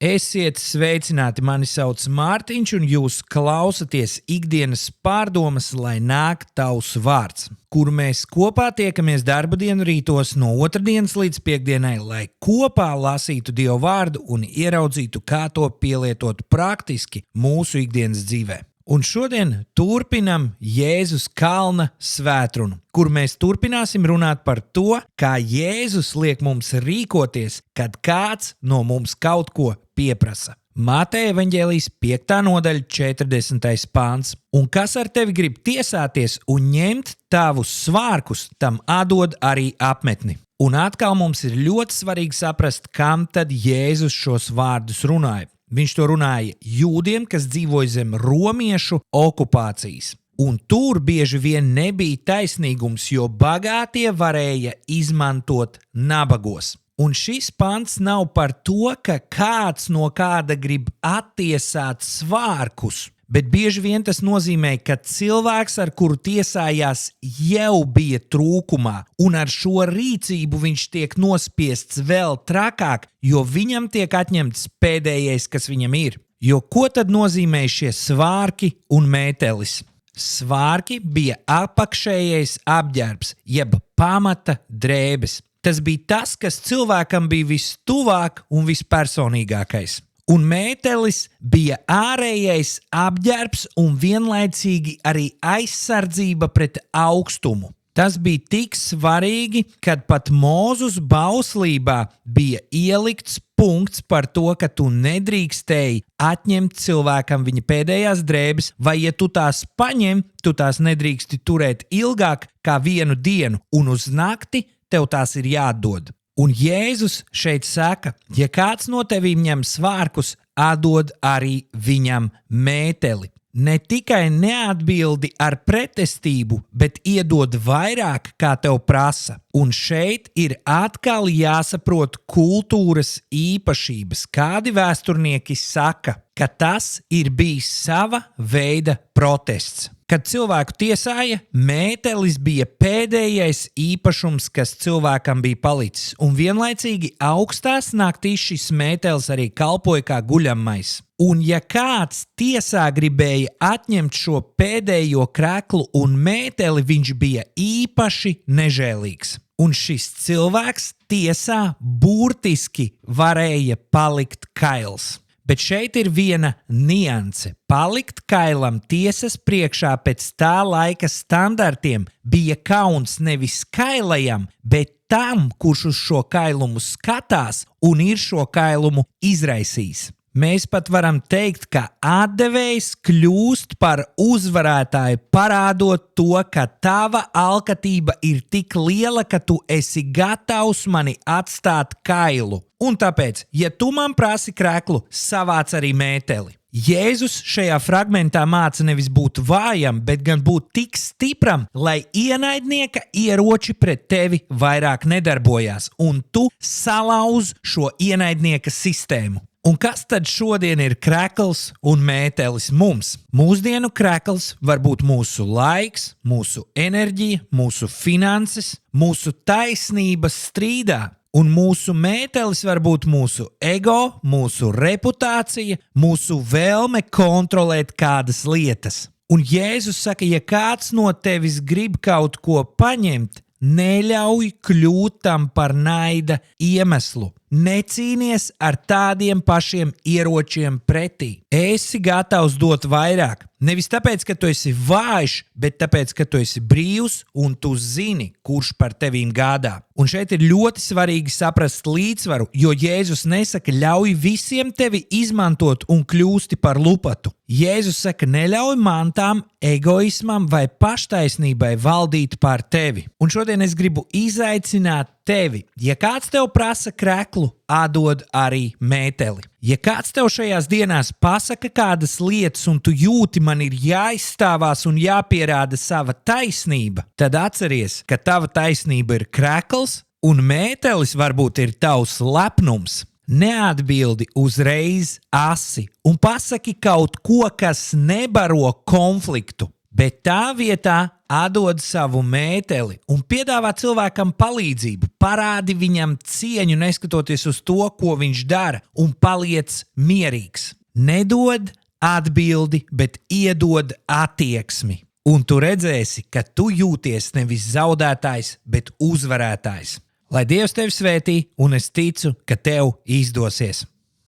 Esiet sveicināti, mani sauc Mārtiņš, un jūs klausaties ikdienas pārdomas, lai nāk tavs vārds, kuru mēs kopā tiekamies darba dienu rītos no otrdienas līdz piekdienai, lai kopā lasītu Dievu vārdu un ieraudzītu, kā to pielietot praktiski mūsu ikdienas dzīvē. Un šodien turpinam Jēzus kalna svētrunu, kur mēs turpināsim runāt par to, kā Jēzus liek mums rīkoties, kad kāds no mums kaut ko pieprasa. Mateja evaņģēlijas 5. nodaļa 40. pāns. Un kas ar tevi grib tiesāties un ņemt tavus svārkus, tam atdod arī apmetni. Un atkal mums ir ļoti svarīgi saprast, kam tad Jēzus šos vārdus runāja. Viņš to runāja jūdiem, kas dzīvoja zem romiešu okupācijas. Un tur bieži vien nebija taisnīgums, jo bagātie varēja izmantot nabagos. Un šis pants nav par to, ka kāds no kāda grib attiesāt svārkus, bet bieži vien tas nozīmē, ka cilvēks, ar kuru tiesājās, jau bija trūkumā, un ar šo rīcību viņš tiek nospiests vēl trakāk, jo viņam tiek atņemts pēdējais, kas viņam ir. Jo ko tad nozīmē šie svārki un mētelis? Svārki bija apakšējais apģērbs, jeb pamata drēbes. Tas bija tas, kas cilvēkam bija vistuvāk un vispersonīgākais. Un mētelis bija ārējais apģērbs un vienlaicīgi arī aizsardzība pret augstumu. Tas bija tik svarīgi, kad pat Mūzes bauslībā bija ielikts punkts par to, ka tu nedrīkstēji atņemt cilvēkam viņa pēdējās drēbes, vai ja tu tās paņem, tu tās nedrīksti turēt ilgāk kā vienu dienu, un uz nakti tev tās ir jāatdod. Un Jēzus šeit saka, ja kāds no tevīm ņem svārkus, atdod arī viņam mēteli. Ne tikai neatbildi ar pretestību, bet iedod vairāk, kā tev prasa. Un šeit ir atkal jāsaprot kultūras īpašības. Kādi vēsturnieki saka, ka tas ir bijis sava veida protests. Kad cilvēku tiesāja, mētelis bija pēdējais īpašums, kas cilvēkam bija palicis, un vienlaicīgi augstās naktīs šis mētelis arī kalpoja kā guļamais. Un ja kāds tiesā gribēja atņemt šo pēdējo kreklu un mēteli, viņš bija īpaši nežēlīgs. Un šis cilvēks tiesā burtiski varēja palikt kails. Bet šeit ir viena nianse. Palikt kailam tiesas priekšā pēc tā laika standartiem bija kauns nevis kailajam, bet tam, kurš uz šo kailumu skatās un ir šo kailumu izraisījis. Mēs pat varam teikt, ka atdevējs kļūst par uzvarētāju, parādot to, ka tava alkatība ir tik liela, ka tu esi gatavs mani atstāt kailu. Un tāpēc, ja tu man prasi kreklu, savāc arī mēteli. Jēzus šajā fragmentā māca nevis būt vājam, bet gan būt tik stipram, lai ienaidnieka ieroči pret tevi vairāk nedarbojās, un tu salauz šo ienaidnieka sistēmu. Un kas tad šodien ir krekls un mētelis mums? Mūsdienu krekls var būt mūsu laiks, mūsu enerģija, mūsu finanses, mūsu taisnības strīdā. Un mūsu mētelis var būt mūsu ego, mūsu reputācija, mūsu vēlme kontrolēt kādas lietas. Un Jēzus saka, ja kāds no tevis grib kaut ko paņemt, neļauj kļūt tam par naida iemeslu. Necīnies ar tādiem pašiem ieročiem pretī. Esi gatavs dot vairāk. Nevis tāpēc, ka tu esi vājš, bet tāpēc, ka tu esi brīvs un tu zini, kurš par tevīm gādā. Un šeit ir ļoti svarīgi saprast līdzsvaru, jo Jēzus nesaka, ļauj visiem tevi izmantot un kļūsti par lupatu. Jēzus saka, neļauj mantām, egoismam vai paštaisnībai valdīt pār tevi. Un šodien es gribu izaicināt tevi. Ja kāds tev prasa kreklu, atdod arī mēteli. Ja kāds tev šajās dienās pasaka kādas lietas un tu jūti, man ir jāizstāvās un jāpierāda sava taisnība, tad atceries, ka tava taisnība ir krekls un mētelis varbūt ir tavs lepnums. Neatbildi uzreiz asi un pasaki kaut ko, kas nebaro konfliktu, bet tā vietā atdod savu mēteli un piedāvā cilvēkam palīdzību, parādi viņam cieņu, neskatoties uz to, ko viņš dara, un paliec mierīgs. Nedod atbildi, bet iedod attieksmi. Un tu redzēsi, ka tu jūties nevis zaudētājs, bet uzvarētājs. Lai Dievs tevi svētī, un es ticu, ka tev izdosies.